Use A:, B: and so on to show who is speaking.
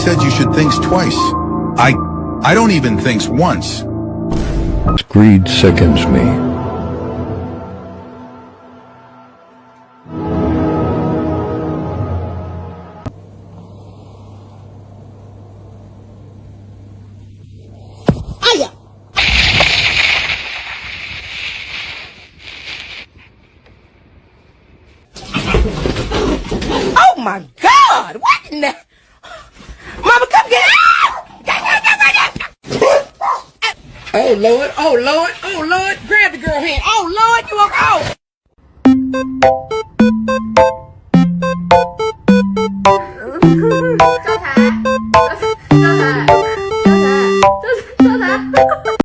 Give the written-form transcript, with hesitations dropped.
A: said you should think twice. I don't even think once.
B: Greed sickens me.
C: Oh my God! What in the... Mama, come get it! Oh Lord! Oh Lord! Oh Lord! Grab the girl hand! Oh Lord! You walk out!